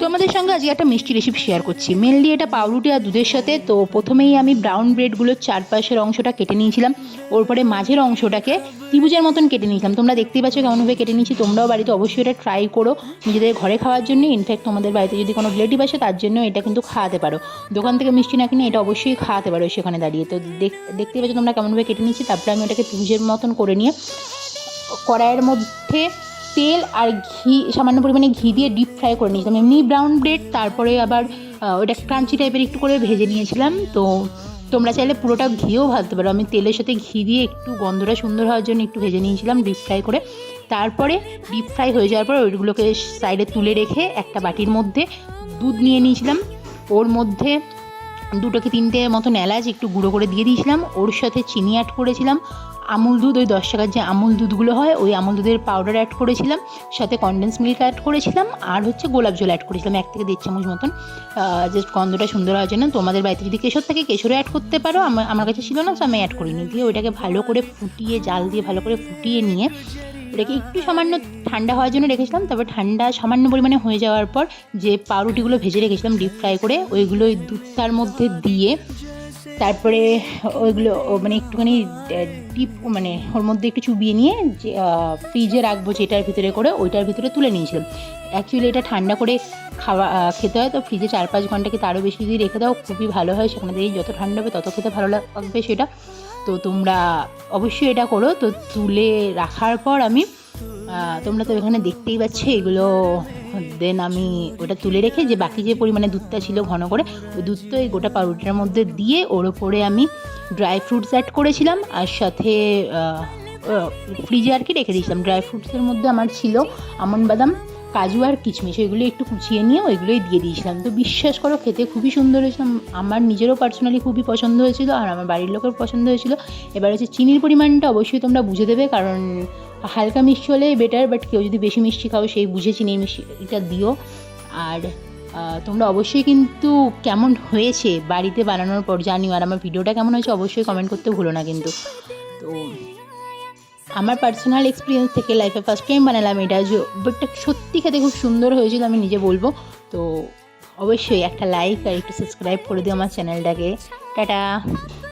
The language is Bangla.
তোমাদের সঙ্গে আজকে একটা মিষ্টি রেসিপি শেয়ার করছি। মেনলি এটা পাউরুটি আর দুধের সাথে। তো প্রথমেই আমি ব্রাউন ব্রেডগুলোর চারপাশের অংশটা কেটে নিয়েছিলাম, ওর পরে মাঝের অংশটাকে ত্রিভুজের মতন কেটে নিয়েছিলাম। তোমরা দেখতেই পাচ্ছ কেমনভাবে কেটে নিয়েছি। তোমরাও বাড়িতে অবশ্যই এটা ট্রাই করো নিজেদের ঘরে খাওয়ার জন্য। ইনফ্যাক্ট তোমাদের বাড়িতে যদি কোনো রিলেটিভ আসে তার জন্য এটা কিন্তু খাওয়াতে পারো। দোকান থেকে মিষ্টি না কিনে এটা অবশ্যই খাওয়াতে পারো সেখানে দাঁড়িয়ে। তো দেখতেই পাচ্ছ তোমরা কেমনভাবে কেটে নিয়েছি। তারপরে আমি এটাকে ত্রিভুজের মতন করে নিয়ে কড়াইয়ের মধ্যে তেল আর ঘি, সামান্য পরিমাণে ঘি দিয়ে ডিপ ফ্রাই করে নিয়েছিলাম এমনি ব্রাউন ব্রেড। তারপরে আবার ওটা ক্রাঞ্চি টাইপের একটু করে ভেজে নিয়েছিলাম। তো তোমরা চাইলে পুরোটা ঘিও ভাজতে পারো। আমি তেলের সাথে ঘি দিয়ে একটু গন্ধটা সুন্দর হওয়ার জন্য একটু ভেজে নিয়েছিলাম ডিপ ফ্রাই করে। তারপরে ডিপ ফ্রাই হয়ে যাওয়ার পর ওইগুলোকে সাইডে তুলে রেখে একটা বাটির মধ্যে দুধ নিয়ে নিয়েছিলাম। ওর মধ্যে 2 কি 3টে মতন এলাচ একটু গুঁড়ো করে দিয়ে দিয়েছিলাম। ওর সাথে চিনি অ্যাড করেছিলাম, আমুল দুধ, ওই 10 টাকার যে আমুল দুধগুলো হয় ওই আমুল দুধের পাউডার অ্যাড করেছিলাম, সাথে কনডেন্স মিল্ক অ্যাড করেছিলাম, আর হচ্ছে গোলাপ জল অ্যাড করেছিলাম 1 থেকে 1.5 চামচ মতন, জাস্ট গন্ধটা সুন্দর হওয়ার জন্য। তোমাদের বাড়িতে যদি কেশর থাকে কেশরও অ্যাড করতে পারো, আমার কাছে ছিল না তো আমি অ্যাড করিনি। দিয়ে ওইটাকে ভালো করে ফুটিয়ে, জাল দিয়ে ভালো করে ফুটিয়ে নিয়ে ওটাকে একটু সামান্য ঠান্ডা হওয়ার জন্য রেখেছিলাম। তারপর ঠান্ডা সামান্য পরিমাণে হয়ে যাওয়ার পর যে পাউরুটিগুলো ভেজে রেখেছিলাম ডিপ ফ্রাই করে ওইগুলো ওই দুধটার মধ্যে দিয়ে তারপরে ওইগুলো মানে একটুখানি ডিপ মানে ওর মধ্যে একটু চুবিয়ে নিয়ে যে ফ্রিজে রাখবো যেটার ভিতরে করে ওইটার ভিতরে তুলে নিয়েছিলাম। অ্যাকচুয়ালি এটা ঠান্ডা করে খেতে হয়, তো ফ্রিজে 4-5 ঘন্টা কি তারও বেশি যদি রেখে দাও খুবই ভালো হয়। সেখানে দিয়ে যত ঠান্ডা হবে তত খেতে ভালো লাগবে সেটা। তো তোমরা অবশ্যই এটা করো। তো তুলে রাখার পর আমি তোমরা তো এখানে দেখতেই পাচ্ছ এগুলো। দেন আমি ওটা তুলে রেখে যে বাকি যে পরিমাণে দুধটা ছিল ঘন করে ওই দুধটা এই গোটা পাউরুটির মধ্যে দিয়ে ওর ওপরে আমি ড্রাই ফ্রুটস অ্যাড করেছিলাম, আর সাথে ফ্রিজে আর কি রেখে দিয়েছিলাম। ড্রাই ফ্রুটসের মধ্যে আমার ছিল আমন্ড বাদাম, কাজু আর কিশমিশ, ওইগুলো একটু কুচিয়ে নিয়ে ওইগুলোই দিয়ে দিয়েছিলাম। তো বিশ্বাস করো খেতে খুবই সুন্দর হয়েছিল। আমার নিজেরও পার্সোনালি খুবই পছন্দ হয়েছিল আর আমার বাড়ির লোকের পছন্দ হয়েছিল। এবার হচ্ছে চিনির পরিমাণটা অবশ্যই তোমরা বুঝে দেবে, কারণ হালকা মিষ্টি হলে বেটার, বাট কেউ যদি বেশি মিষ্টি খাও সেই বুঝে চিনি মিষ্টিটা দিও। আর তোমরা অবশ্যই কিন্তু কেমন হয়েছে বাড়িতে বানানোর পর জানিও, আর আমার ভিডিওটা কেমন হয়েছে অবশ্যই কমেন্ট করতে ভুলো না কিন্তু। তো আমার পার্সোনাল এক্সপিরিয়েন্স থেকে লাইফে ফার্স্ট টাইম বানালাম এটা, বাটটা সত্যি খেতে খুব সুন্দর হয়েছিল আমি নিজে বলবো। তো অবশ্যই একটা লাইক আর একটু সাবস্ক্রাইব করে দিও আমার চ্যানেলটাকে। টাটা।